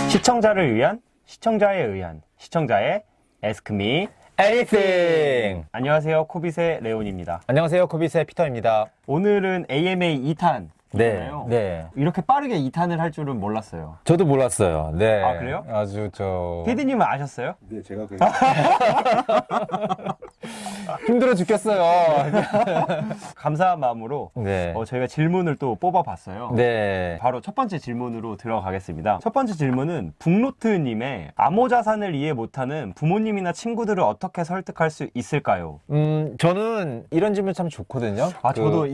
시청자를 위한, 시청자에 의한, 시청자의 Ask Me Anything! 안녕하세요, 코빗의 레온입니다. 안녕하세요, 코빗의 피터입니다. 오늘은 AMA 2탄. 네, 네. 이렇게 빠르게 2탄을 할 줄은 몰랐어요. 저도 몰랐어요. 네. 아, 그래요? 아주 PD님은 아셨어요? 네, 제가 힘들어 죽겠어요. 감사한 마음으로 네. 저희가 질문을 또 뽑아봤어요. 네. 바로 첫 번째 질문으로 들어가겠습니다. 첫 번째 질문은 북노트님의 암호 자산을 이해 못하는 부모님이나 친구들을 어떻게 설득할 수 있을까요? 저는 이런 질문 참 좋거든요. 저도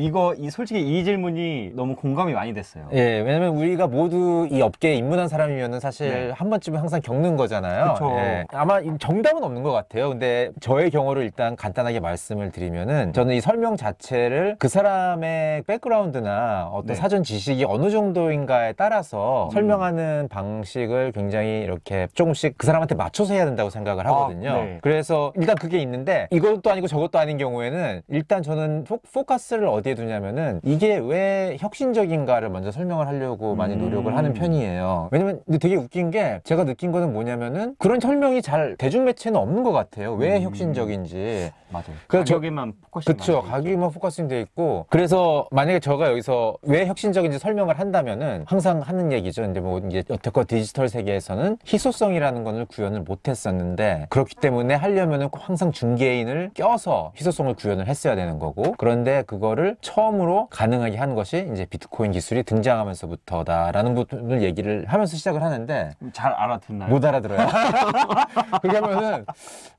솔직히 이 질문이 너무 공감이 많이 됐어요. 예, 왜냐면 우리가 모두 이 업계에 입문한 사람이면은 사실 네. 한 번쯤은 항상 겪는 거잖아요. 그쵸. 예. 아마 정답은 없는 것 같아요. 근데 저의 경우를 일단 간단하게 말씀을 드리면은 저는 이 설명 자체를 그 사람의 백그라운드나 어떤 네. 사전 지식이 어느 정도인가에 따라서 설명하는 방식을 굉장히 이렇게 조금씩 그 사람한테 맞춰서 해야 된다고 생각을 하거든요. 네. 그래서 일단 그게 있는데 이것도 아니고 저것도 아닌 경우에는 일단 저는 포커스를 어디에 두냐면은 이게 왜 혁신적인가를 먼저 설명을 하려고 많이 노력을 하는 편이에요. 왜냐면 근데 되게 웃긴 게 제가 느낀 거는 뭐냐면은 그런 설명이 잘 대중매체는 없는 것 같아요. 왜 혁신적인지. 맞아요. 그래서 가격에만 포커싱. 그쵸. 가격만 포커싱 돼 있고. 그래서 만약에 제가 여기서 왜 혁신적인지 설명을 한다면은 항상 하는 얘기죠. 근데 뭐 이제 여태껏 디지털 세계에서는 희소성이라는 것을 구현을 못 했었는데 그렇기 때문에 하려면은 꼭 항상 중개인을 껴서 희소성을 구현을 했어야 되는 거고. 그런데 그거를 처음으로 가능하게 한 것이 이제 비트코인 기술이 등장하면서부터다라는 부분을 얘기를 하면서 시작을 하는데 잘 알아듣나요? 못 알아들어요. 그렇게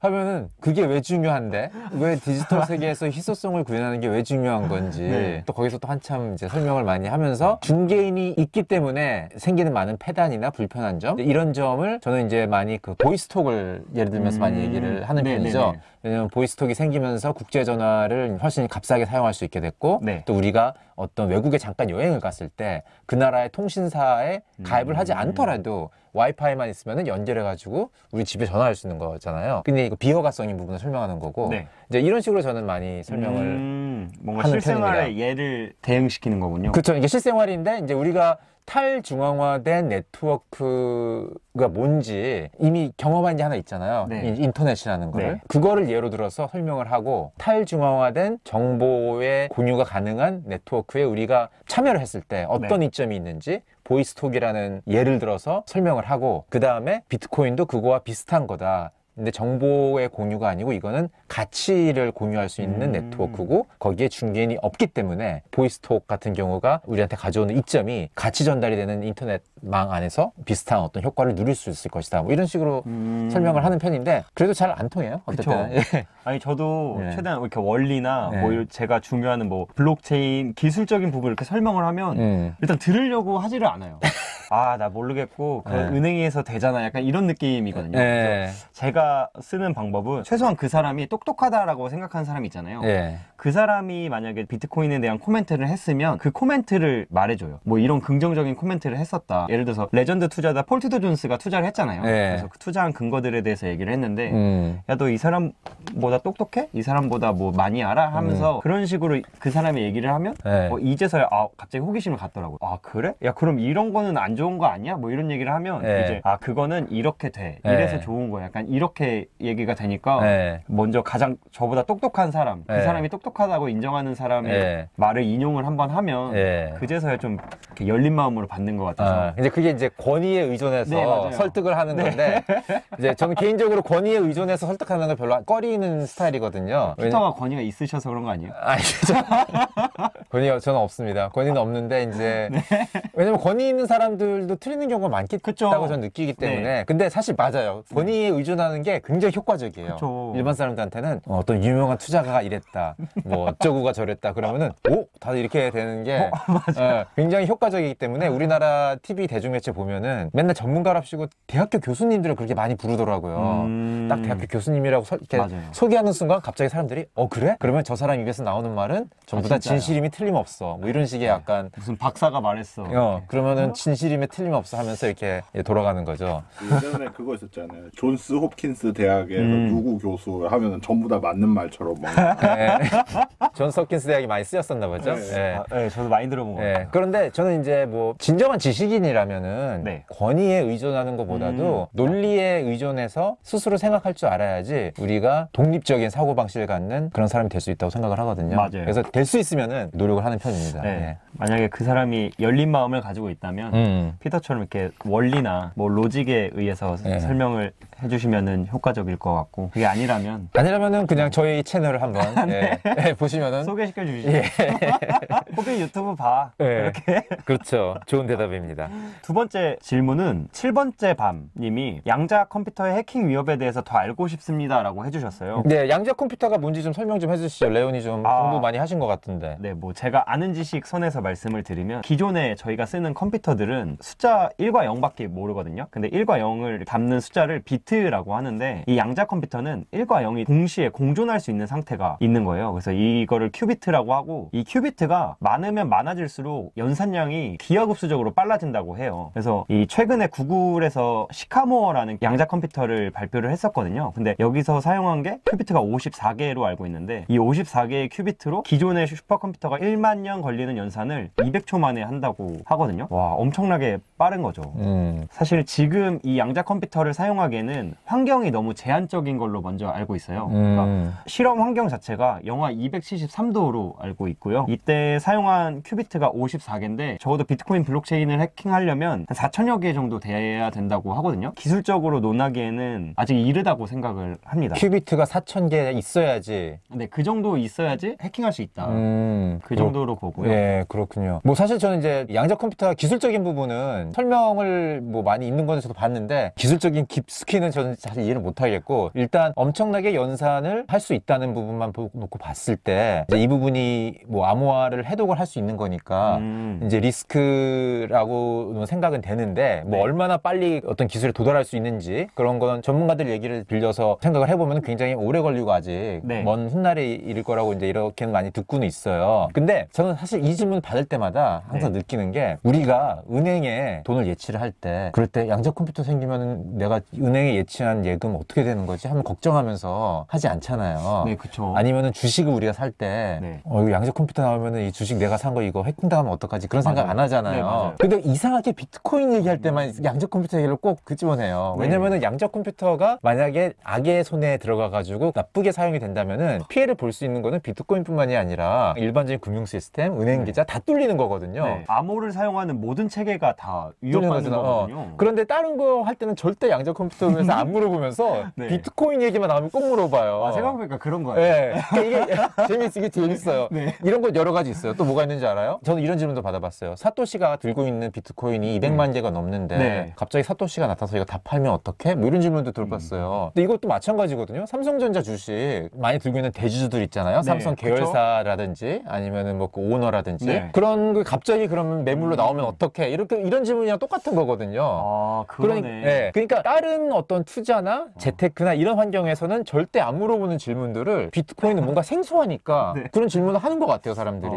하면은 그게 왜 중요한데? 왜 디지털 세계에서 희소성을 구현하는 게 왜 중요한 건지 네. 또 거기서 또 한참 이제 설명을 많이 하면서 중개인이 있기 때문에 생기는 많은 폐단이나 불편한 점 이런 점을 저는 이제 많이 그 보이스톡을 예를 들면서 많이 얘기를 하는 편이죠. 네네네. 왜냐면 보이스톡이 생기면서 국제전화를 훨씬 값싸게 사용할 수 있게 됐고 네. 또 우리가 어떤 외국에 잠깐 여행을 갔을 때 그 나라의 통신사에 가입을 하지 않더라도 와이파이만 있으면 연결해가지고 우리 집에 전화할 수 있는 거잖아요. 근데 이거 비허가성인 부분을 설명하는 거고 네. 이제 이런 식으로 저는 많이 설명을 뭔가 하는 실생활에 얘를 대응시키는 거군요. 그렇죠. 이게 실생활인데 이제 우리가 탈중앙화된 네트워크가 뭔지 이미 경험한 게 하나 있잖아요. 네. 인터넷이라는 거를. 네. 그거를 예로 들어서 설명을 하고 탈중앙화된 정보의 공유가 가능한 네트워크에 우리가 참여를 했을 때 어떤 네. 이점이 있는지 보이스톡이라는 예를 들어서 설명을 하고 그 다음에 비트코인도 그거와 비슷한 거다. 근데 정보의 공유가 아니고 이거는 가치를 공유할 수 있는 네트워크고 거기에 중개인이 없기 때문에 보이스톡 같은 경우가 우리한테 가져오는 이점이 가치 전달이 되는 인터넷망 안에서 비슷한 어떤 효과를 누릴 수 있을 것이다. 뭐 이런 식으로 설명을 하는 편인데 그래도 잘 안 통해요. 어쨌든. 예. 아니 저도 네. 최대한 이렇게 원리나 네. 뭐 제가 중요한 뭐 블록체인 기술적인 부분을 이렇게 설명을 하면 일단 들으려고 하지를 않아요. 아, 나 모르겠고 그 네. 은행에서 되잖아. 약간 이런 느낌이거든요. 네. 그래서 제가 쓰는 방법은 최소한 그 사람이 똑똑하다라고 생각하는 사람이 있잖아요. 예. 그 사람이 만약에 비트코인에 대한 코멘트를 했으면 그 코멘트를 말해줘요. 뭐 이런 긍정적인 코멘트를 했었다. 예를 들어서 레전드 투자자 폴 트루더 존스가 투자를 했잖아요. 네. 그래서 그 투자한 근거들에 대해서 얘기를 했는데 야, 너 이 사람보다 똑똑해? 이 사람보다 뭐 많이 알아? 하면서 그런 식으로 그 사람이 얘기를 하면 네. 이제서야 갑자기 호기심을 갖더라고요. 아, 그래? 야, 그럼 이런 거는 안 좋은 거 아니야? 뭐 이런 얘기를 하면 네. 이제 그거는 이렇게 돼. 네. 이래서 좋은 거야. 약간 이렇게 얘기가 되니까 네. 먼저 가장 저보다 똑똑한 사람, 그 네. 사람이 똑똑하다고 인정하는 사람의 네. 말을 인용을 한번 하면 네. 그제서야 좀 이렇게 열린 마음으로 받는 것 같아서. 근데 그게 이제 권위에 의존해서 네, 맞아요. 설득을 하는 건데 이제 저는 개인적으로 권위에 의존해서 설득하는 걸 별로 꺼리는 스타일이거든요. 피터가 권위가 있으셔서 그런 거 아니에요? 아니죠. 권위가 저는 없습니다. 권위는 없는데 이제 네. 왜냐면 권위 있는 사람들도 틀리는 경우가 많기 그쵸. 있다고 저는 느끼기 때문에 네. 근데 사실 맞아요. 권위에 의존하는 게 굉장히 효과적이에요. 그쵸. 일반 사람들한테는 어떤 유명한 투자가가 이랬다, 뭐 어쩌고가 저랬다 그러면은 다들 이렇게 되는 게 굉장히 효과적이기 때문에 우리나라 TV 대중매체 보면은 맨날 전문가랍시고 대학교 교수님들을 그렇게 많이 부르더라고요. 딱 대학교 교수님이라고 이렇게 맞아요. 소개하는 순간 갑자기 사람들이 그래? 그러면 저 사람 입에서 나오는 말은 전부 다 진짜요? 진실임이 틀림없어. 뭐 이런 식의 약간 무슨 박사가 말했어. 그러면은 진실임에 틀림없어 하면서 이렇게 돌아가는 거죠. 예전에 그거 있었잖아요. 존스 홉킨스 대학에서 누구 교수 하면은 전부 다 맞는 말처럼 막. 네. 존 서킨스 대학이 많이 쓰였었나 보죠. 네. 네. 네, 저도 많이 들어본 것 같아요. 그런데 저는 이제 뭐 진정한 지식인이라면은 네. 권위에 의존하는 것보다도 논리에 의존해서 스스로 생각할 줄 알아야지 우리가 독립적인 사고방식을 갖는 그런 사람이 될 수 있다고 생각을 하거든요. 맞아요. 그래서 될 수 있으면은 노력을 하는 편입니다. 네. 네. 만약에 그 사람이 열린 마음을 가지고 있다면 피터처럼 이렇게 원리나 뭐 로직에 의해서 네. 설명을 해주시면은 효과적일 것 같고, 그게 아니라면은 그냥 저희 채널을 한번 보시면은 소개시켜 주시죠. 호비 유튜브 봐. 이렇게. 그렇죠. 좋은 대답입니다. 두 번째 질문은 7번째 밤님이 양자 컴퓨터의 해킹 위협에 대해서 더 알고 싶습니다라고 해주셨어요. 네, 양자 컴퓨터가 뭔지 좀 설명 좀 해주시죠. 레온이 좀 공부 많이 하신 것 같은데. 네, 뭐 제가 아는 지식 선에서 말씀을 드리면 기존에 저희가 쓰는 컴퓨터들은 숫자 1과 0밖에 모르거든요. 근데 1과 0을 담는 숫자를 비트라고 하는데, 이 양자 컴퓨터는 1과 0이 동시에 공존할 수 있는 상태가 있는 거예요. 그래서 이거를 큐비트라고 하고, 이 큐비트가 많으면 많아질수록 연산량이 기하급수적으로 빨라진다고 해요. 그래서 이 최근에 구글에서 시카모어라는 양자 컴퓨터를 발표를 했었거든요. 근데 여기서 사용한 게 큐비트가 54개로 알고 있는데, 이 54개의 큐비트로 기존의 슈퍼컴퓨터가 1만 년 걸리는 연산을 200초 만에 한다고 하거든요. 와, 엄청나게 빠른 거죠. 사실 지금 이 양자 컴퓨터를 사용하기에는 환경이 너무 제한적인 걸로 먼저 알고 있어요. 그러니까 실험 환경 자체가 영하 273도로 알고 있고요. 이때 사용한 큐비트가 54개인데 적어도 비트코인 블록체인을 해킹하려면 한 4천여 개 정도 돼야 된다고 하거든요. 기술적으로 논하기에는 아직 이르다고 생각을 합니다. 큐비트가 4,000개 있어야지. 네, 그 정도 있어야지 해킹할 수 있다. 그 정도로 보고요. 네, 그렇군요. 뭐 사실 저는 이제 양자 컴퓨터 기술적인 부분은 설명을 뭐 많이 있는 거는 저도 봤는데, 기술적인 깊숙이는 저는 사실 이해를 못 하겠고, 일단 엄청나게 연산을 할 수 있다는 부분만 놓고 봤을 때 이제 이 부분이 뭐 암호화를 해독을 할 수 있는 거니까 이제 리스크라고 생각은 되는데, 뭐 얼마나 빨리 어떤 기술에 도달할 수 있는지 그런 거는 전문가들 얘기를 빌려서 생각을 해보면 굉장히 오래 걸리고 아직 먼 훗날에 이를 거라고 이제 이렇게는 많이 듣고는 있어요. 근데 저는 사실 이 질문 받을 때마다 항상 느끼는 게, 우리가 은행에 돈을 예치를 할 때 그럴 때 양자 컴퓨터 생기면은 내가 은행에 예치한 예금 어떻게 되는 거지 하면 걱정하면서 하지 않잖아요. 네, 그쵸. 아니면은 주식을 우리가 살 때 이거 양자 컴퓨터 나오면은 이 주식 내가 산 거 이거 해킹당하면 어떡하지, 그런 생각 안 하잖아요. 네, 맞아요. 근데 이상하게 비트코인 얘기할 때만 양자 컴퓨터 얘기를 꼭 끄집어내요. 왜냐면은 양자 컴퓨터가 만약에 악의 손에 들어가 가지고 나쁘게 사용이 된다면은 피해를 볼 수 있는 거는 비트코인뿐만이 아니라 일반적인 금융 시스템, 은행 계좌 다 뚫리는 거거든요. 암호를 사용하는 모든 체계가 다 위협받는 거거든요. 그런데 다른 거 할 때는 절대 양자 컴퓨터에서 안 물어보면서 비트코인 얘기만 나오면 꼭 물어봐요. 생각해보니까 그런 거예요. 이게 재밌어요. 이런 거 여러 가지 있어요. 또 뭐가 있는지 알아요? 저는 이런 질문도 받아봤어요. 사토시가 들고 있는 비트코인이 200만 개가 넘는데 갑자기 사토시가 나타나서 이거 다 팔면 어떡해? 뭐 이런 질문도 들어봤어요. 근데 이것도 마찬가지거든요. 삼성전자 주식 많이 들고 있는 대주주들 있잖아요. 삼성 계열사라든지 아니면은 뭐 그 오너라든지 그런 거 갑자기 그러면 매물로 나오면 어떡해? 이런 질문이랑 똑같은 거거든요. 그러네. 그러니까 다른 어떤 투자나 재테크나 이런 환경에서는 절대 안 물어보는 질문들을 비트코인은 뭔가 생소하니까 그런 질문을 하는 것 같아요, 사람들이.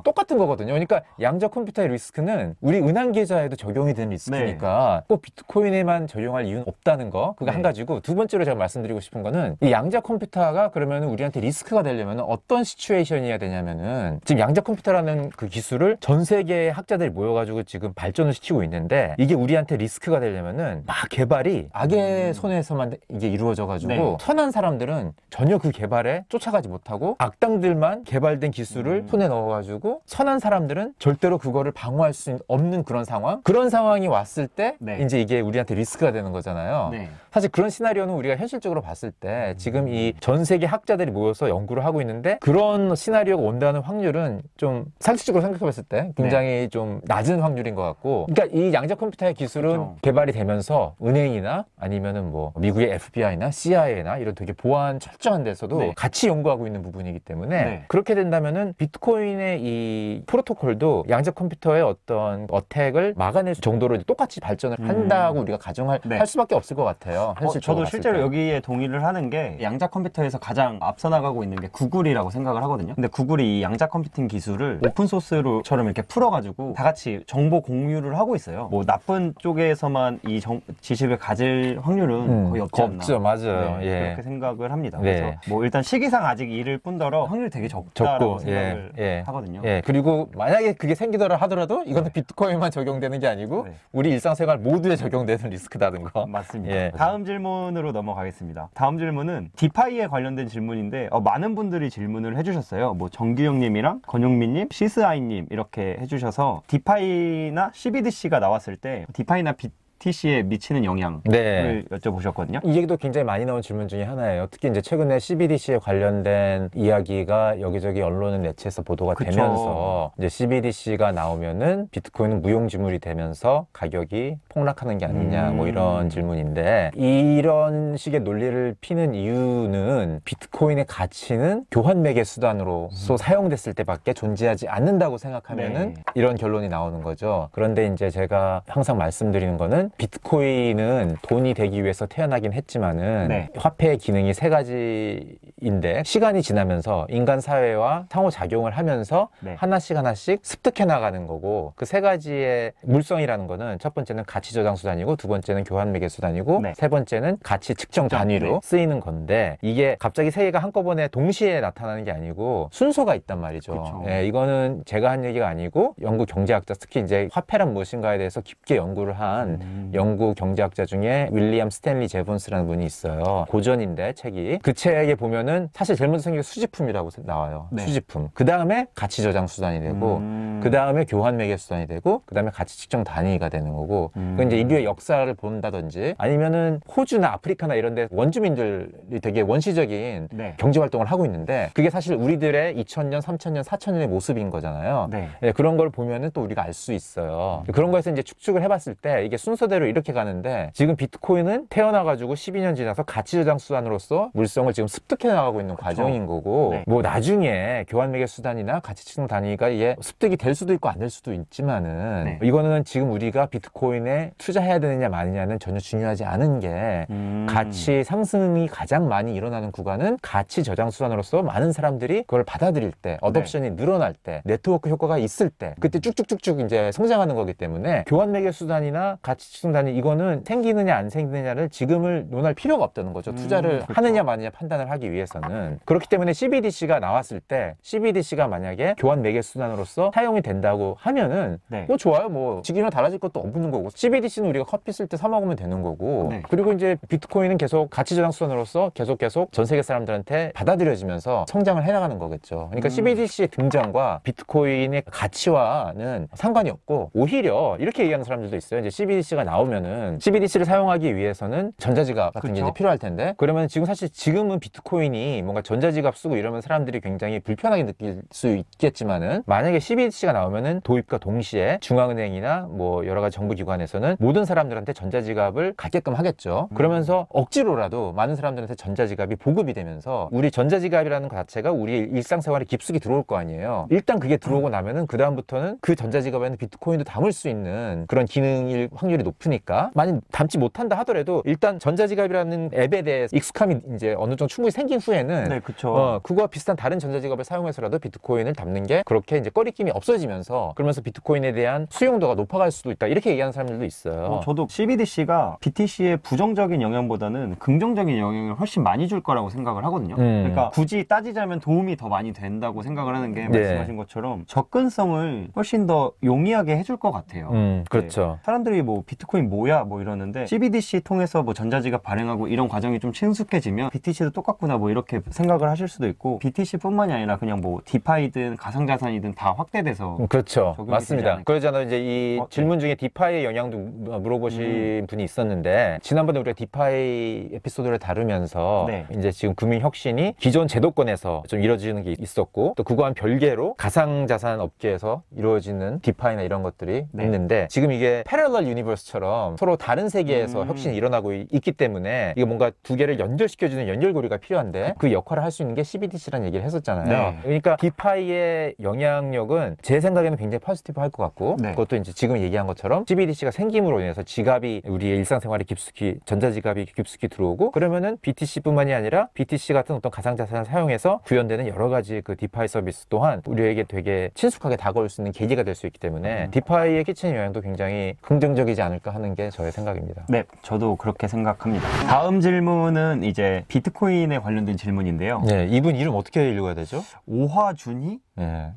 똑같은 거거든요. 그러니까 양자 컴퓨터의 리스크는 우리 은행 계좌에도 적용이 되는 리스크니까 꼭 비트코인에만 적용할 이유는 없다는 거. 그게 한 가지고, 두 번째로 제가 말씀드리고 싶은 거는, 이 양자 컴퓨터가 그러면 우리한테 리스크가 되려면 어떤 시츄에이션이어야 되냐면은, 지금 양자 컴퓨터라는 그 기술을 전 세계의 학자들이 모여가지고 지금 발전을 시키고 있는데, 이게 우리한테 리스크가 되려면은 막 개발이 악의 손에서만 이게 이루어져가지고 선한 사람들은 전혀 그 개발에 쫓아가지 못하고 악당들만 개발된 기술을 손에 넣어가지고 선한 사람들은 절대로 그거를 방어할 수 없는 그런 상황이 왔을 때 이제 이게 우리한테 리스크가 되는 거잖아요. 사실 그런 시나리오는 우리가 현실적으로 봤을 때 지금 이 전 세계 학자들이 모여서 연구를 하고 있는데, 그런 시나리오가 온다는 확률은 좀 상식적으로 생각해 봤을 때 굉장히 좀 낮은 확률인 것 같고, 그러니까 이 양자 컴퓨터의 기술은 개발이 되면서 은행이나 아니면은 뭐 미국의 FBI나 CIA나 이런 되게 보안 철저한 데서도 같이 연구하고 있는 부분이기 때문에 그렇게 된다면은 비트코인의 이 이 프로토콜도 양자 컴퓨터의 어떤 어택을 막아낼 정도로 똑같이 발전을 한다고 우리가 가정할 네. 할 수밖에 없을 것 같아요. 현실적으로 저도 봤을 실제로 때. 여기에 동의를 하는 게 양자 컴퓨터에서 가장 앞서 나가고 있는 게 구글이라고 생각을 하거든요. 근데 구글이 이 양자 컴퓨팅 기술을 오픈소스로처럼 이렇게 풀어가지고 다 같이 정보 공유를 하고 있어요. 뭐 나쁜 쪽에서만 이 지식을 가질 확률은 거의 없지 않나. 없죠, 맞아요. 네, 예. 그렇게 생각을 합니다. 네. 그래서 뭐 일단 시기상 아직 이를 뿐더러 확률이 되게 적다라고 적고, 생각을 예. 하거든요. 예, 그리고 만약에 그게 생기더라 하더라도 이거는 비트코인만 적용되는 게 아니고 네. 우리 일상생활 모두에 적용되는 리스크다는 거. 맞습니다. 예. 다음 질문으로 넘어가겠습니다. 다음 질문은 디파이에 관련된 질문인데 많은 분들이 질문을 해주셨어요. 뭐 정규영님이랑 권용민님, 시스아이님 이렇게 해주셔서 디파이나 CBDC가 나왔을 때 디파이나 BTC에 미치는 영향을 네. 여쭤보셨거든요. 이게도 굉장히 많이 나온 질문 중에 하나예요. 특히 이제 최근에 CBDC에 관련된 이야기가 여기저기 언론은 매체에서 보도가 그쵸. 되면서 이제 CBDC가 나오면은 비트코인은 무용지물이 되면서 가격이 폭락하는 게 아니냐 뭐 이런 질문인데, 이런 식의 논리를 피는 이유는 비트코인의 가치는 교환 매개 수단으로서 사용됐을 때밖에 존재하지 않는다고 생각하면은 네. 이런 결론이 나오는 거죠. 그런데 이제 제가 항상 말씀드리는 거는 비트코인은 돈이 되기 위해서 태어나긴 했지만은 네. 화폐의 기능이 세 가지인데 시간이 지나면서 인간 사회와 상호작용을 하면서 네. 하나씩 습득해 나가는 거고, 그 세 가지의 물성이라는 거는 첫 번째는 가치 저장 수단이고, 두 번째는 교환 매개 수단이고, 네. 세 번째는 가치 측정 단위로 네. 쓰이는 건데, 이게 갑자기 세 개가 한꺼번에 동시에 나타나는 게 아니고 순서가 있단 말이죠. 그쵸. 예, 이거는 제가 한 얘기가 아니고 영국 경제학자, 특히 이제 화폐란 무엇인가에 대해서 깊게 연구를 한 영국 경제학자 중에 윌리엄 스탠리 제본스라는 분이 있어요. 고전인데 책이. 그 책에 보면은 사실 제일 먼저 생긴 게 수집품이라고 나와요. 네. 수집품. 그 다음에 가치 저장 수단이 되고, 그 다음에 교환 매개 수단이 되고, 그 다음에 가치 측정 단위가 되는 거고, 그건 이제 인류의 역사를 본다든지 아니면은 호주나 아프리카나 이런 데 원주민들이 되게 원시적인 네. 경제 활동을 하고 있는데, 그게 사실 우리들의 2000년, 3000년, 4000년의 모습인 거잖아요. 네. 예, 그런 걸 보면은 또 우리가 알 수 있어요. 그런 거에서 이제 축축을 해봤을 때 이게 순서대로 이렇게 가는데, 지금 비트코인은 태어나가지고 12년 지나서 가치 저장 수단으로서 물성을 지금 습득해 나가고 있는 과정인 거고, 네. 뭐 나중에 교환 매개 수단이나 가치 측정 단위가 이게 습득이 될 수도 있고 안 될 수도 있지만은 네. 이거는 지금 우리가 비트코인에 투자해야 되느냐 마느냐는 전혀 중요하지 않은 게, 가치 상승이 가장 많이 일어나는 구간은 가치 저장 수단으로서 많은 사람들이 그걸 받아들일 때, 어덥션이 늘어날 때, 네트워크 효과가 있을 때, 그때 쭉쭉쭉쭉 이제 성장하는 거기 때문에 교환 매개 수단이나 가치 측정 단위, 이거는 생기느냐 안 생기느냐를 지금을 논할 필요가 없다는 거죠. 투자를 그렇죠. 하느냐 마느냐 판단을 하기 위해서는. 그렇기 때문에 CBDC가 나왔을 때, CBDC가 만약에 교환 매개 수단으로서 사용이 된다고 하면은 네. 뭐 좋아요. 뭐 지금이랑 달라질 것도 없는 거고, CBDC는 우리가 커피 쓸 때 사 먹으면 되는 거고, 네. 그리고 이제 비트코인은 계속 가치 저장 수단으로서 계속 전 세계 사람들한테 받아들여지면서 성장을 해나가는 거겠죠. 그러니까 CBDC의 등장과 비트코인의 가치와는 상관이 없고, 오히려 이렇게 얘기하는 사람들도 있어요. 이제 CBDC가 나오면은 CBDC를 사용하기 위해서는 전자지갑 같은 게 그쵸? 이제 필요할 텐데, 그러면 지금은 비트코인이 뭔가 전자지갑 쓰고 이러면 사람들이 굉장히 불편하게 느낄 수 있겠지만은, 만약에 CBDC가 나오면은 도입과 동시에 중앙은행이나 뭐 여러 가지 정부기관에서는 모든 사람들한테 전자지갑을 갖게끔 하겠죠. 그러면서 억지로라도 많은 사람들한테 전자지갑이 보급이 되면서 우리 전자지갑이라는 것 자체가 우리 일상생활에 깊숙이 들어올 거 아니에요. 일단 그게 들어오고 나면은 그 다음부터는 그 전자지갑에는 비트코인도 담을 수 있는 그런 기능일 확률이 높으니까, 만약 담지 못한다 하더라도 일단 전자지갑이라는 앱에 대해서 익숙함이 이제 어느 정도 충분히 생긴 후에는 네, 그쵸. 그거와 비슷한 다른 전자지갑을 사용해서라도 비트코인을 담는 게 그렇게 이제 꺼리낌이 없어지면서, 그러면서 비트코인에 대한 수용도가 높아갈 수도 있다, 이렇게 얘기하는 사람들도 있어요. 저도 CBDC가 BTC의 부정적인 영향보다는 긍정적인 영향을 훨씬 많이 줄 거라고 생각을 하거든요. 그러니까 굳이 따지자면 도움이 더 많이 된다고 생각을 하는 게, 네. 말씀하신 것처럼 접근성을 훨씬 더 용이하게 해줄 것 같아요. 그렇죠. 네. 사람들이 뭐 비트코인 뭐야 뭐 이러는데, CBDC 통해서 뭐 전자지갑 발행하고 이런 과정이 좀 친숙해지면 BTC도 똑같구나 뭐 이렇게 생각을 하실 수도 있고, BTC뿐만이 아니라 그냥 뭐 디파이든 가상자산이든 다 확대돼서 대해서 그렇죠. 적용이 되지 맞습니다. 않을까. 그러잖아요. 이제 이 네. 질문 중에 디파이의 영향도 물어보신 분이 있었는데, 지난번에 우리가 디파이 에피소드를 다루면서 네. 이제 지금 금융혁신이 기존 제도권에서 좀 이루어지는 게 있었고, 또 그거와는 별개로 가상자산 업계에서 이루어지는 디파이나 이런 것들이 네. 있는데, 지금 이게 패러럴 유니버스처럼 서로 다른 세계에서 혁신이 일어나고 있기 때문에 이게 뭔가 두 개를 연결시켜주는 연결고리가 필요한데, 그 역할을 할 수 있는 게 CBDC라는 얘기를 했었잖아요. 네. 그러니까 디파이의 영향력은 제 생각에는 굉장히 포지티브 할 것 같고, 네. 그것도 이제 지금 얘기한 것처럼 CBDC가 생김으로 인해서 지갑이 우리의 일상생활에 깊숙이, 전자지갑이 깊숙이 들어오고, 그러면은 BTC뿐만이 아니라 BTC 같은 어떤 가상자산을 사용해서 구현되는 여러 가지 그 디파이 서비스 또한 우리에게 되게 친숙하게 다가올 수 있는 계기가 될 수 있기 때문에 디파이에 끼치는 영향도 굉장히 긍정적이지 않을까 하는 게 저의 생각입니다. 네, 저도 그렇게 생각합니다. 다음 질문은 이제 비트코인에 관련된 질문인데요. 네, 이분 이름 어떻게 읽어야 되죠? 오화준이? 네.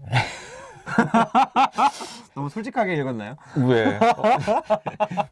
너무 솔직하게 읽었나요? 왜?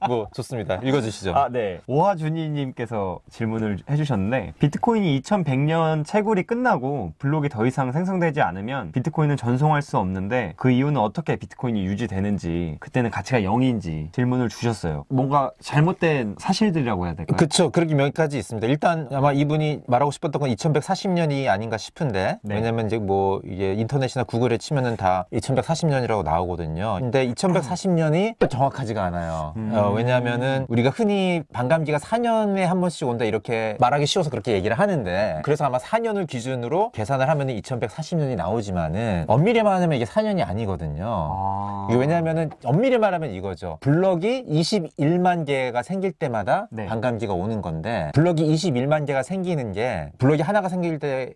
뭐 좋습니다. 읽어주시죠. 아, 네. 오화준이님께서 질문을 해주셨는데, 비트코인이 2100년 채굴이 끝나고 블록이 더 이상 생성되지 않으면 비트코인은 전송할 수 없는데, 그 이유는 어떻게 비트코인이 유지되는지, 그때는 가치가 0인지 질문을 주셨어요. 뭔가 잘못된 사실들이라고 해야 될까요? 그쵸. 그렇게 몇 가지 있습니다. 일단 아마 이분이 말하고 싶었던 건 2140년이 아닌가 싶은데, 네. 왜냐면 이제 뭐 이게 인터넷이나 구글에 치면은 다 2140년이라고 나오거든요. 근데 2140년이 또 정확하지가 않아요. 왜냐하면은 우리가 흔히 반감기가 4년에 한 번씩 온다 이렇게 말하기 쉬워서 그렇게 얘기를 하는데, 그래서 아마 4년을 기준으로 계산을 하면은 2140년이 나오지만은 엄밀히 말하면 이게 4년이 아니거든요. 아... 이게 왜냐하면은 엄밀히 말하면 이거죠. 블럭이 21만 개가 생길 때마다 네. 반감기가 오는 건데, 블럭이 21만 개가 생기는 게, 블럭이 하나가 생기는 게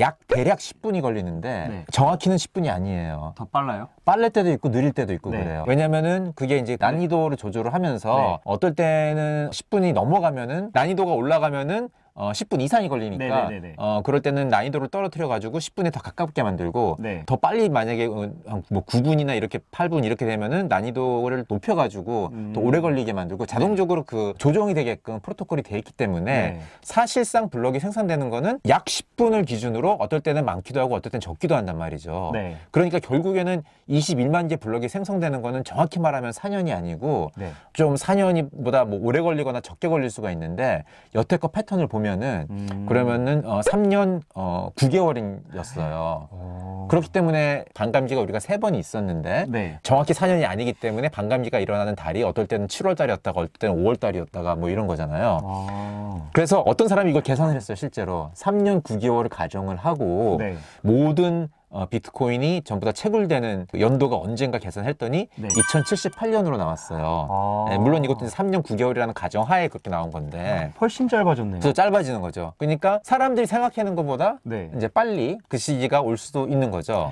약 대략 10분이 걸리는데 네. 정확히는 10분이 아니에요. 더 빨라요? 빠를 때도 있고 느릴 때도 있고 네. 그래요. 왜냐면은 그게 이제 난이도를 조절을 하면서 네. 어떨 때는 10분이 넘어가면은, 난이도가 올라가면 10분 이상이 걸리니까 네네네네. 그럴 때는 난이도를 떨어뜨려 가지고 10분에 더 가깝게 만들고, 네. 더 빨리 만약에 뭐 9분이나 이렇게 8분 이렇게 되면은 난이도를 높여 가지고 더 오래 걸리게 만들고, 자동적으로 그 조정이 되게끔 프로토콜이 돼 있기 때문에 네. 사실상 블럭이 생산되는 거는 약 10분을 기준으로 어떨 때는 많기도 하고 어떨 때는 적기도 한단 말이죠. 네. 그러니까 결국에는 21만 개 블럭이 생성되는 거는 정확히 말하면 4년이 아니고 네. 좀 4년보다 뭐 오래 걸리거나 적게 걸릴 수가 있는데, 여태껏 패턴을 보면은 그러면은 3년 9개월이었어요. 그렇기 때문에 반감기가 우리가 3번이 있었는데, 네. 정확히 4년이 아니기 때문에 반감기가 일어나는 달이 어떨 때는 7월 달이었다가 어떨 때는 5월 달이었다가 뭐 이런 거잖아요. 아... 그래서 어떤 사람이 이걸 계산을 했어요. 실제로 3년 9개월을 가정을 하고 네. 모든 비트코인이 전부 다 채굴되는 그 연도가 언젠가 계산했더니 네. 2078년으로 나왔어요. 아... 네, 물론 이것도 이제 3년 9개월이라는 가정하에 그렇게 나온 건데, 훨씬 짧아졌네요. 그래서 짧아지는 거죠. 그러니까 사람들이 생각하는 것보다 네. 이제 빨리 그 시기가 올 수도 있는 거죠.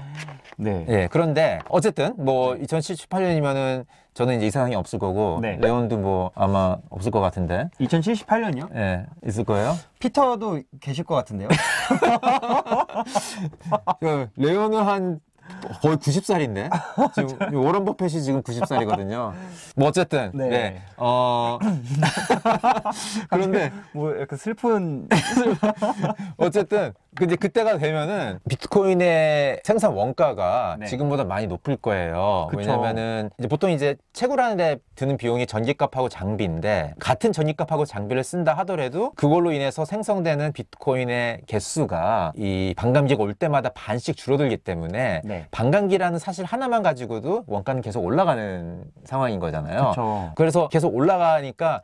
네. 예, 그런데 어쨌든 뭐 2078년이면은 저는 이제 이상이 없을 거고, 네. 레온도 뭐 아마 없을 것 같은데, 2078년이요? 예, 있을 거예요. 피터도 계실 것 같은데요? 레온은 한 거의 90살인데 지금 워런 버핏이 지금 90살이거든요. 뭐 어쨌든 네. 네. 그런데 뭐 약간 슬픈 어쨌든 근데 그때가 되면은 비트코인의 생산 원가가 네. 지금보다 많이 높을 거예요. 그쵸. 왜냐면은 이제 보통 이제 채굴하는 데 드는 비용이 전기값하고 장비인데, 같은 전기값하고 장비를 쓴다 하더라도 그걸로 인해서 생성되는 비트코인의 개수가 이 반감기가 올 때마다 반씩 줄어들기 때문에 네. 반감기라는 사실 하나만 가지고도 원가는 계속 올라가는 상황인 거잖아요. 그쵸. 그래서 계속 올라가니까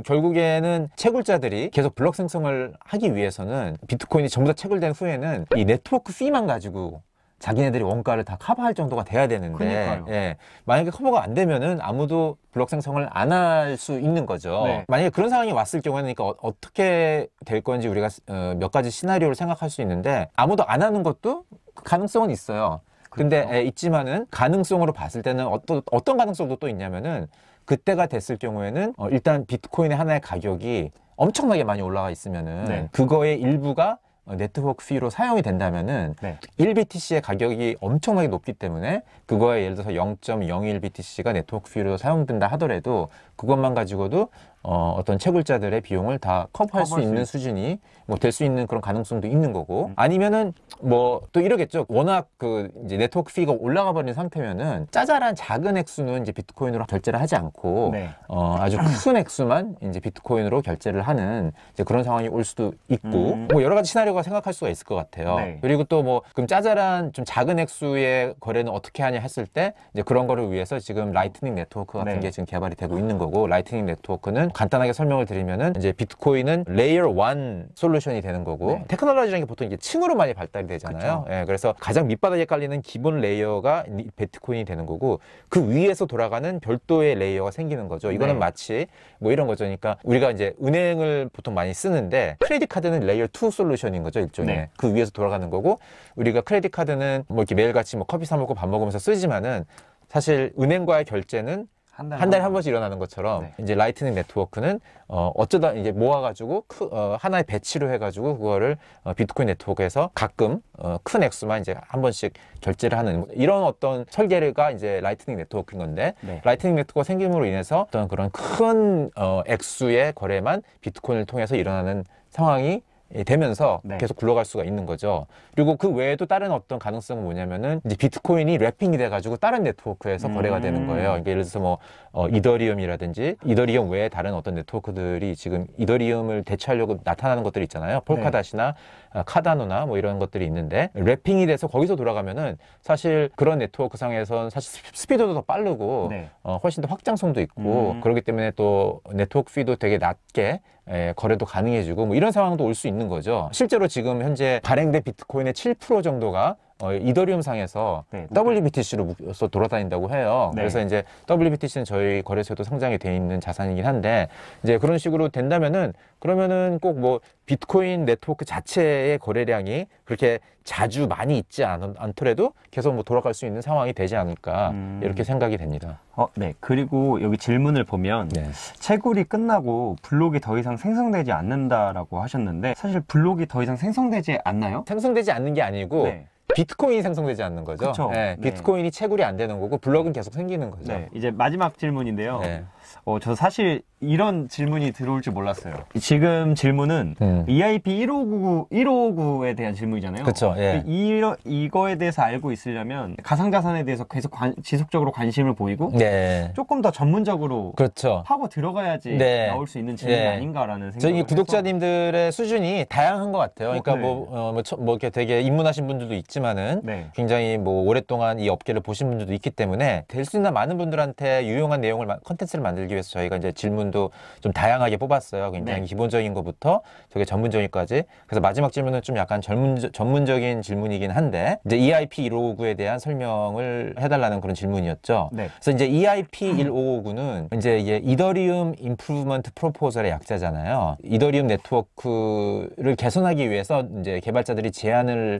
결국에는 채굴자들이 계속 블록 생성을 하기 위해서는 비트코인이 전부 다 채굴된 후에는 이 네트워크 피만 가지고 자기네들이 원가를 다 커버할 정도가 돼야 되는데, 그러니까요. 예, 만약에 커버가 안 되면은 아무도 블록 생성을 안 할 수 있는 거죠. 네. 만약에 그런 상황이 왔을 경우에는 그러니까 어떻게 될 건지 우리가 몇 가지 시나리오를 생각할 수 있는데, 아무도 안 하는 것도 가능성은 있어요. 근데 그렇죠. 있지만은 가능성으로 봤을 때는 어떤 가능성도 또 있냐면은, 그때가 됐을 경우에는 일단 비트코인의 하나의 가격이 엄청나게 많이 올라가 있으면은 네. 그거의 일부가 네트워크 피로 사용이 된다면은 네. 1BTC의 가격이 엄청나게 높기 때문에 그거에 예를 들어서 0.01BTC가 네트워크 피로 사용된다 하더라도 그것만 가지고도 어떤 채굴자들의 비용을 다 커버할 수 있는 수준이 뭐 될 수 있는 그런 가능성도 있는 거고 아니면은 뭐 또 이러겠죠. 워낙 그 이제 네트워크 피가 올라가 버린 상태면은 짜잘한 작은 액수는 이제 비트코인으로 결제를 하지 않고 네. 아주 큰 액수만 이제 비트코인으로 결제를 하는 이제 그런 상황이 올 수도 있고 뭐 여러 가지 시나리오가 생각할 수가 있을 것 같아요. 네. 그리고 또 뭐 그럼 짜잘한 좀 작은 액수의 거래는 어떻게 하냐 했을 때 이제 그런 거를 위해서 지금 라이트닝 네트워크 같은 네. 게 지금 개발이 되고 있는 거고 라이트닝 네트워크는 간단하게 설명을 드리면은 이제 비트코인은 레이어 1 솔루션이 되는 거고 네. 테크놀로지라는 게 보통 이게 층으로 많이 발달이 되잖아요. 예, 그래서 가장 밑바닥에 깔리는 기본 레이어가 비트코인이 되는 거고 그 위에서 돌아가는 별도의 레이어가 생기는 거죠. 이거는 네. 마치 뭐 이런 거죠. 그러니까 우리가 이제 은행을 보통 많이 쓰는데 크레딧 카드는 레이어 2 솔루션인 거죠. 일종의 네. 그 위에서 돌아가는 거고 우리가 크레딧 카드는 뭐 이렇게 매일같이 뭐 커피 사 먹고 밥 먹으면서 쓰지만은 사실 은행과의 결제는 한 달에 한 번씩 일어나는 것처럼 네. 이제 라이트닝 네트워크는 어쩌다 이제 모아가지고 하나의 배치로 해가지고 그거를 비트코인 네트워크에서 가끔 큰 액수만 이제 한 번씩 결제를 하는 이런 어떤 설계가 이제 라이트닝 네트워크인 건데 네. 라이트닝 네트워크가 생김으로 인해서 어떤 그런 큰 액수의 거래만 비트코인을 통해서 일어나는 상황이 되면서 네. 계속 굴러갈 수가 있는 거죠. 그리고 그 외에도 다른 어떤 가능성은 뭐냐면은 이제 비트코인이 래핑이 돼가지고 다른 네트워크에서 거래가 되는 거예요. 그러니까 예를 들어서 뭐 이더리움이라든지 이더리움 외에 다른 어떤 네트워크들이 지금 이더리움을 대체하려고 나타나는 것들이 있잖아요. 폴카닷이나 카다노나 뭐 이런 것들이 있는데 래핑이 돼서 거기서 돌아가면은 사실 그런 네트워크 상에선 사실 스피드도 더 빠르고 네. 훨씬 더 확장성도 있고 그렇기 때문에 또 네트워크 피도 되게 낮게 거래도 가능해지고 뭐 이런 상황도 올 수 있는 거죠. 실제로 지금 현재 발행된 비트코인의 7% 정도가 이더리움 상에서 네. WBTC로 묶여서 돌아다닌다고 해요. 네. 그래서 이제 WBTC는 저희 거래소에도 상장이 돼 있는 자산이긴 한데 이제 그런 식으로 된다면은 그러면은 꼭 뭐 비트코인 네트워크 자체의 거래량이 그렇게 자주 많이 있지 않더라도 계속 뭐 돌아갈 수 있는 상황이 되지 않을까 이렇게 생각이 됩니다. 네. 그리고 여기 질문을 보면 네. 채굴이 끝나고 블록이 더 이상 생성되지 않는다라고 하셨는데 사실 블록이 더 이상 생성되지 않나요? 생성되지 않는 게 아니고 네. 비트코인이 생성되지 않는 거죠. 그쵸. 네, 네. 비트코인이 채굴이 안 되는 거고 블록은 계속 생기는 거죠. 네. 이제 마지막 질문인데요. 네. 저 사실 이런 질문이 들어올 줄 몰랐어요. 지금 질문은 EIP 159에 대한 질문이잖아요. 그쵸, 예. 이거에 대해서 알고 있으려면 가상자산에 대해서 계속 지속적으로 관심을 보이고 네. 조금 더 전문적으로 그렇죠. 파고 들어가야지 네. 나올 수 있는 질문이 네. 아닌가라는 생각을 저희 해서. 구독자님들의 수준이 다양한 것 같아요. 그러니까 네. 뭐 이렇게 되게 입문하신 분들도 있지만은 네. 굉장히 뭐 오랫동안 이 업계를 보신 분들도 있기 때문에 될 수 있는 많은 분들한테 유용한 내용을 컨텐츠를 만들기 위해서 저희가 이제 질문도 좀 다양하게 뽑았어요. 굉장히 네. 기본적인 것부터 되게 전문적인까지. 그래서 마지막 질문은 좀 약간 전문적인 질문이긴 한데 이제 EIP 1559에 대한 설명을 해달라는 그런 질문이었죠. 네. 그래서 이제 EIP 1559는 이제 이더리움 임프루먼트 프로포설의 약자잖아요. 이더리움 네트워크를 개선하기 위해서 이제 개발자들이 제안을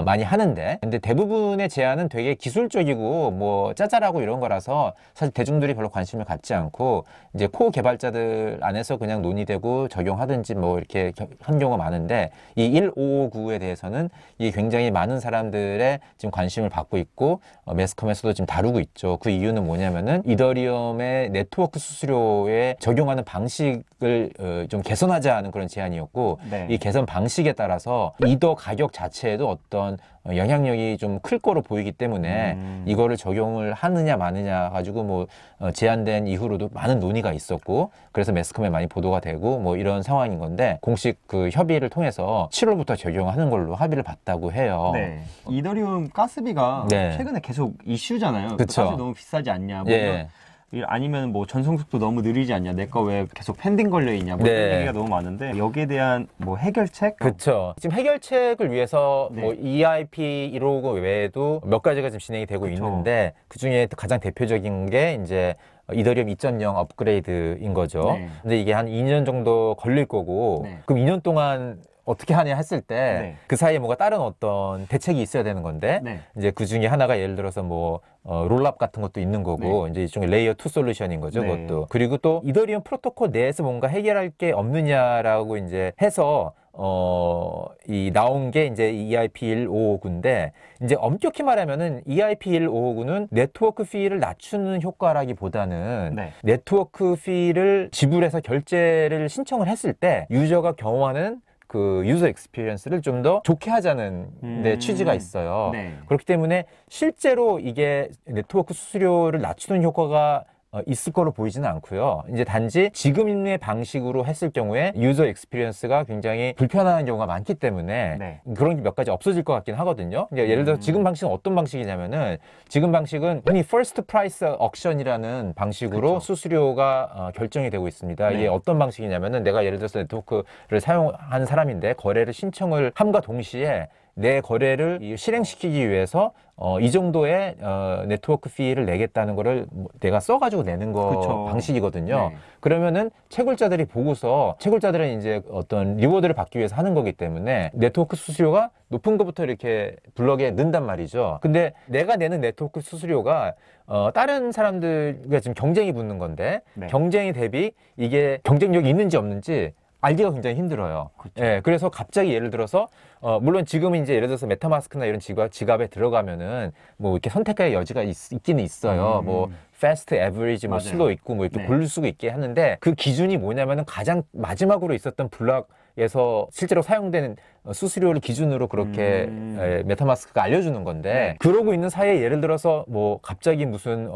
많이 하는데 근데 대부분의 제안은 되게 기술적이고 뭐 짜잘하고 이런 거라서 사실 대중들이 별로 관심을 갖지 않고 이제 코어 개발자들 안에서 그냥 논의되고 적용하든지 뭐 이렇게 한 경우가 많은데 이 1559에 대해서는 이 굉장히 많은 사람들의 지금 관심을 받고 있고 매스컴에서도 지금 다루고 있죠. 그 이유는 뭐냐면은 이더리움의 네트워크 수수료에 적용하는 방식을 좀 개선하자는 그런 제안이었고 네. 이 개선 방식에 따라서 이더 가격 자체에도 어떤 영향력이 좀 클 거로 보이기 때문에 이거를 적용을 하느냐 마느냐 가지고 뭐 제안된 이후로도 많은 논의가 있었고 그래서 매스컴에 많이 보도가 되고 뭐 이런 상황인 건데 공식 그 협의를 통해서 7월부터 적용하는 걸로 합의를 봤다고 해요. 네. 이더리움 가스비가 네. 최근에 계속 이슈잖아요. 그쵸. 가스 너무 비싸지 않냐. 뭐 예. 아니면 뭐 전송속도 너무 느리지 않냐. 내 거 왜 계속 펜딩 걸려 있냐. 뭐 네. 이런 얘기가 너무 많은데 여기에 대한 뭐 해결책? 그렇죠. 지금 해결책을 위해서 네. 뭐 EIP 159 외에도 몇 가지가 지금 진행이 되고 그쵸. 있는데 그 중에 가장 대표적인 게 이제 이더리움 2.0 업그레이드인 거죠. 네. 근데 이게 한 2년 정도 걸릴 거고 네. 그럼 2년 동안 어떻게 하냐 했을 때 네. 그 사이에 뭐가 다른 어떤 대책이 있어야 되는 건데 네. 이제 그 중에 하나가 예를 들어서 뭐 롤업 같은 것도 있는 거고 이제 일종의 레이어 2 솔루션인 거죠. 네. 그것도. 그리고 또 이더리움 프로토콜 내에서 뭔가 해결할 게 없느냐라고 이제 해서 이 나온 게 이제 EIP1559인데, 이제 엄격히 말하면은 EIP1559는 네트워크 피를 낮추는 효과라기보다는 네. 네트워크 피를 지불해서 결제를 신청을 했을 때 유저가 경험하는 그 유저 익스피리언스를 좀 더 좋게 하자는 데 취지가 있어요. 네. 그렇기 때문에 실제로 이게 네트워크 수수료를 낮추는 효과가 있을 거로 보이지는 않고요. 이제 단지 지금의 방식으로 했을 경우에 유저 익스피리언스가 굉장히 불편한 경우가 많기 때문에 네. 그런 게 몇 가지 없어질 것 같긴 하거든요. 이제 예를 들어 지금 방식은 어떤 방식이냐면은 지금 방식은 흔히 first price auction이라는 방식으로 그쵸. 수수료가 결정이 되고 있습니다. 네. 이게 어떤 방식이냐면은 내가 예를 들어서 네트워크를 사용하는 사람인데 거래를 신청을 함과 동시에 내 거래를 실행시키기 위해서 이 정도의 네트워크 피를 내겠다는 거를 내가 써가지고 내는 거 그쵸. 방식이거든요. 네. 그러면은 채굴자들이 보고서 채굴자들은 이제 어떤 리워드를 받기 위해서 하는 거기 때문에 네트워크 수수료가 높은 것부터 이렇게 블럭에 넣는단 말이죠. 근데 내가 내는 네트워크 수수료가 다른 사람들과 지금 경쟁이 붙는 건데 네. 경쟁이 대비 이게 경쟁력이 있는지 없는지 알기가 굉장히 힘들어요. 그쵸. 예, 그래서 갑자기 예를 들어서 물론 지금은 이제 예를 들어서 메타마스크나 이런 지갑에 들어가면은 뭐 이렇게 선택의 여지가 있기는 있어요. 뭐 패스트, 에버리지, 뭐 맞아요. 슬로우 있고 뭐 이렇게 네. 고를 수가 있게 하는데 그 기준이 뭐냐면은 가장 마지막으로 있었던 블락에서 실제로 사용되는 수수료를 기준으로 그렇게 메타마스크가 알려주는 건데 네. 그러고 있는 사이에 예를 들어서 뭐 갑자기 무슨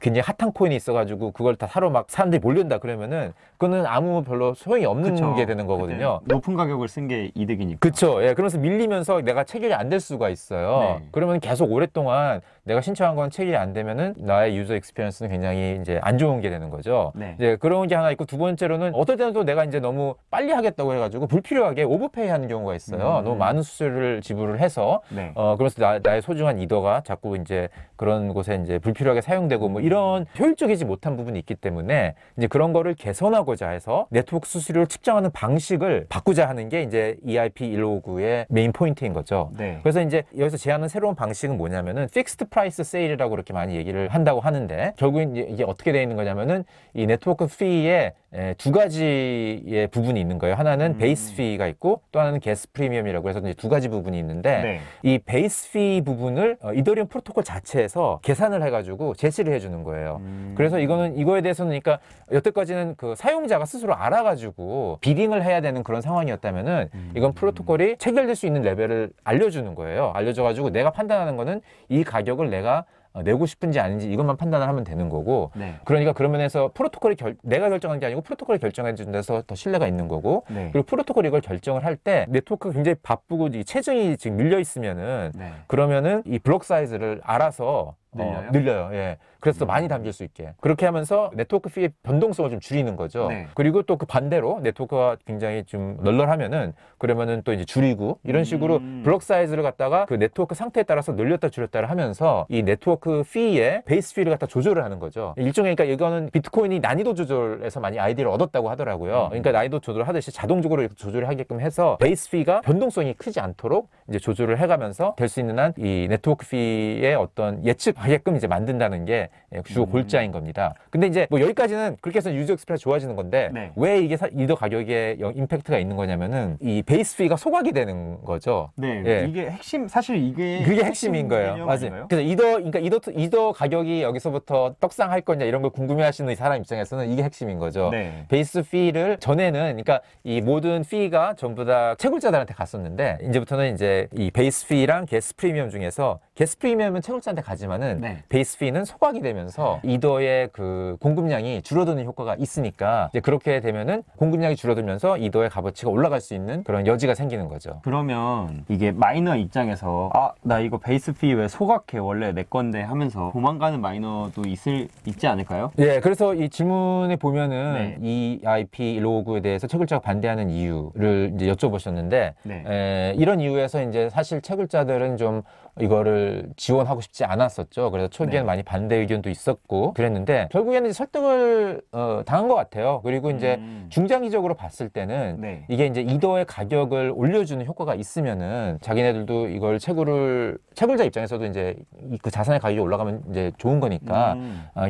굉장히 핫한 코인이 있어가지고 그걸 다 사러 막 사람들이 몰린다 그러면은 그거는 아무 별로 소용이 없는 그쵸. 게 되는 거거든요. 그때 높은 가격을 쓴 게 이득이니까. 그쵸. 예, 그러면서 밀리면서 내가 체결이 안 될 수가 있어요. 네. 그러면 계속 오랫동안 내가 신청한 건 체결이 안 되면은 나의 유저 익스피리언스는 굉장히 이제 안 좋은 게 되는 거죠. 네. 이제 그런 게 하나 있고 두 번째로는 어떨 때는 또 내가 이제 너무 빨리 하겠다고 해가지고 불필요하게 오버페이 하는 경우가 있어요. 너무 많은 수수료를 지불을 해서 네. 그래서 나의 소중한 이더가 자꾸 이제 그런 곳에 이제 불필요하게 사용되고 뭐 이런 효율적이지 못한 부분이 있기 때문에 이제 그런 거를 개선하고자 해서 네트워크 수수료를 측정하는 방식을 바꾸자 하는 게 이제 EIP1559의 메인 포인트인 거죠. 네. 그래서 이제 여기서 제안한 새로운 방식은 뭐냐면은 픽스드 프라이스 세일이라고 그렇게 많이 얘기를 한다고 하는데 결국엔 이게 어떻게 되어 있는 거냐면은 이 네트워크 피에 두 가지의 부분이 있는 거예요. 하나는 베이스 피가 있고 또 하나는 게스 프리미엄이라고 해서 이제 두 가지 부분이 있는데 네. 이 베이스 피 부분을 이더리움 프로토콜 자체에서 계산을 해가지고 제시를 해주는 거예요. 그래서 이거에 대해서는 그러니까 여태까지는 그 사용자가 스스로 알아가지고 비딩을 해야 되는 그런 상황이었다면은 이건 프로토콜이 체결될 수 있는 레벨을 알려주는 거예요. 알려줘가지고 내가 판단하는 거는 이 가격을 내가 내고 싶은지 아닌지 이것만 판단을 하면 되는 거고 네. 그러니까 그런 면에서 프로토콜이 내가 결정한 게 아니고 프로토콜이 결정해 준 데서 더 신뢰가 있는 거고 네. 그리고 프로토콜이 이걸 결정을 할 때 네트워크가 굉장히 바쁘고 이 체증이 지금 밀려 있으면은 네. 그러면은 이 블록 사이즈를 알아서 늘려요? 늘려요. 예. 그래서 더 많이 담길 수 있게. 그렇게 하면서 네트워크 피의 변동성을 좀 줄이는 거죠. 네. 그리고 또 그 반대로 네트워크가 굉장히 좀 널널하면은 그러면은 또 이제 줄이고 이런 식으로 블록 사이즈를 갖다가 그 네트워크 상태에 따라서 늘렸다 줄였다를 하면서 이 네트워크 피의 베이스 피를 갖다 조절을 하는 거죠. 일종의 그러니까 이거는 비트코인이 난이도 조절에서 많이 아이디어를 얻었다고 하더라고요. 그러니까 난이도 조절을 하듯이 자동적으로 이렇게 조절을 하게끔 해서 베이스 피가 변동성이 크지 않도록 이제 조절을 해가면서 될 수 있는 한 이 네트워크 피의 어떤 예측하게끔 이제 만든다는 게 주요 골자인 겁니다. 근데 이제 뭐 여기까지는 그렇게 해서 유저 익스피리언스 좋아지는 건데 네. 왜 이게 이더 가격에 임팩트가 있는 거냐면은 이 베이스 피가 소각이 되는 거죠. 네. 예. 이게 핵심 사실 이게 그게 핵심인 거예요. 개념 맞아요. 아닌가요? 그래서 이더 가격이 여기서부터 떡상할 거냐 이런 걸 궁금해하시는 이 사람 입장에서는 이게 핵심인 거죠. 네. 베이스 피를 전에는 그러니까 이 모든 피가 전부 다 채굴자들한테 갔었는데 이제부터는 이제 이 베이스 피랑 게스 프리미엄 중에서 게스 프리미엄은 채굴자한테 가지만은 네. 베이스 피는 소각이 되면서 이더의 그 공급량이 줄어드는 효과가 있으니까 이제 그렇게 되면은 공급량이 줄어들면서 이더의 값어치가 올라갈 수 있는 그런 여지가 생기는 거죠. 그러면 이게 마이너 입장에서 나 이거 베이스 피 왜 소각해 원래 내 건데 하면서 도망가는 마이너도 있지 않을까요? 예, 그래서 이 질문에 보면은 네. 이 EIP1559에 대해서 채굴자가 반대하는 이유를 이제 여쭤보셨는데 네. 이런 이유에서 이제 사실 채굴자들은 좀 이거를 지원하고 싶지 않았었죠. 그래서 초기에는 네. 많이 반대 의견도 있었고 그랬는데 결국에는 이제 설득을 당한 것 같아요. 그리고 이제 중장기적으로 봤을 때는 네. 이게 이제 이더의 가격을 올려주는 효과가 있으면은 자기네들도 이걸 채굴자 입장에서도 이제 그 자산의 가격이 올라가면 이제 좋은 거니까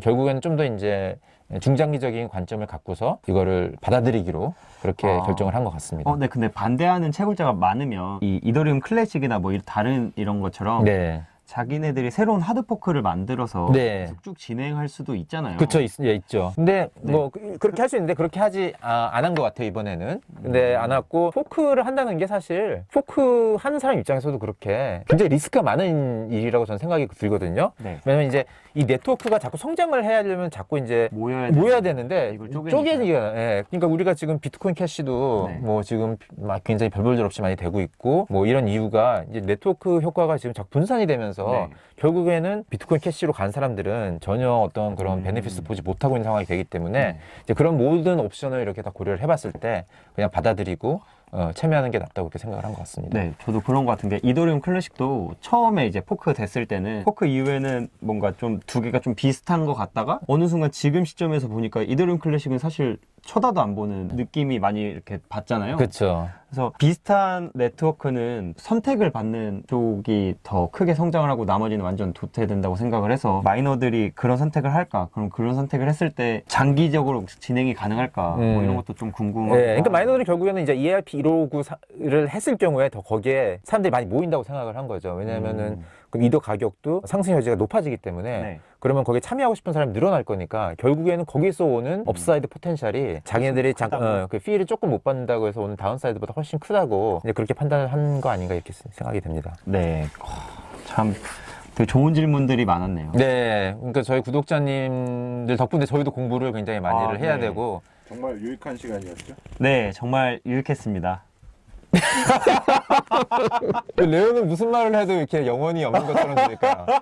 결국에는 좀 더 이제 중장기적인 관점을 갖고서 이거를 받아들이기로 그렇게 결정을 한 것 같습니다. 네, 근데 반대하는 채굴자가 많으면 이 이더리움 클래식이나 뭐 다른 이런 것처럼 네. 자기네들이 새로운 하드포크를 만들어서 네. 쭉쭉 진행할 수도 있잖아요. 그쵸, 있죠. 근데 네. 뭐 그렇게 할 수 있는데 그렇게 하지 안 한 것 같아요, 이번에는. 근데 안 했고, 포크를 한다는 게 사실 포크 하는 사람 입장에서도 그렇게 굉장히 리스크가 많은 일이라고 저는 생각이 들거든요. 네. 왜냐면 이제 이 네트워크가 자꾸 성장을 해야 되면 자꾸 이제 모여야 되는데 이걸 쪼개니까. 예. 그러니까 우리가 지금 비트코인 캐시도 네. 뭐 지금 막 굉장히 별볼일 없이 많이 되고 있고, 뭐 이런 이유가 이제 네트워크 효과가 지금 자꾸 분산이 되면서 네. 결국에는 비트코인 캐시로 간 사람들은 전혀 어떤 그런 베네핏을 보지 못하고 있는 상황이 되기 때문에 이제 그런 모든 옵션을 이렇게 다 고려를 해봤을 때 그냥 받아들이고 참여하는 게 낫다고 그렇게 생각을 한 것 같습니다. 네, 저도 그런 것 같은 게 이더리움 클래식도 처음에 이제 포크 됐을 때는 포크 이후에는 뭔가 좀 두 개가 좀 비슷한 것 같다가 어느 순간 지금 시점에서 보니까 이더리움 클래식은 사실 쳐다도 안 보는 느낌이 많이 이렇게 받잖아요. 그렇죠. 그래서 비슷한 네트워크는 선택을 받는 쪽이 더 크게 성장을 하고 나머지는 완전 도태된다고 생각을 해서 마이너들이 그런 선택을 할까? 그럼 그런 선택을 했을 때 장기적으로 진행이 가능할까? 뭐 이런 것도 좀 궁금하고. 네, 그러니까 마이너들이 결국에는 이제 ERP 1599를 했을 경우에 더 거기에 사람들이 많이 모인다고 생각을 한 거죠. 왜냐하면은 그 이더 가격도 상승 여지가 높아지기 때문에 네. 그러면 거기에 참여하고 싶은 사람이 늘어날 거니까 결국에는 거기서 오는 업사이드 포텐셜이 자기네들이 그 피를 조금 못 받는다고 해서 오는 다운사이드보다 훨씬 크다고 이제 그렇게 판단을 한 거 아닌가 이렇게 생각이 됩니다. 네, 참 되게 좋은 질문들이 많았네요. 네, 그러니까 저희 구독자님들 덕분에 저희도 공부를 굉장히 많이를 해야 네. 되고 정말 유익한 시간이었죠. 네, 정말 유익했습니다. 레오는 무슨 말을 해도 이렇게 영혼이 없는 것처럼 들릴까?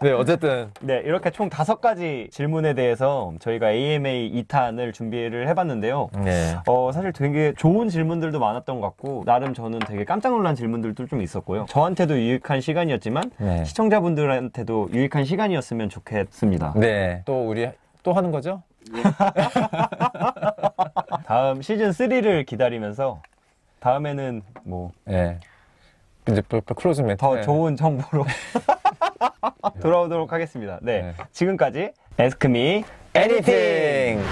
네, 어쨌든 네, 이렇게 총 5가지 질문에 대해서 저희가 AMA 2탄을 준비를 해봤는데요. 네. 사실 되게 좋은 질문들도 많았던 것 같고 나름 저는 되게 깜짝 놀란 질문들도 좀 있었고요. 저한테도 유익한 시간이었지만 네. 시청자분들한테도 유익한 시간이었으면 좋겠습니다. 네. 또 우리 또 하는 거죠? 다음 시즌 3를 기다리면서 다음에는 뭐 네. 이제 클로즈 멘트. 더 좋은 정보로 돌아오도록 하겠습니다. 네. 네. 지금까지 Ask Me Anything.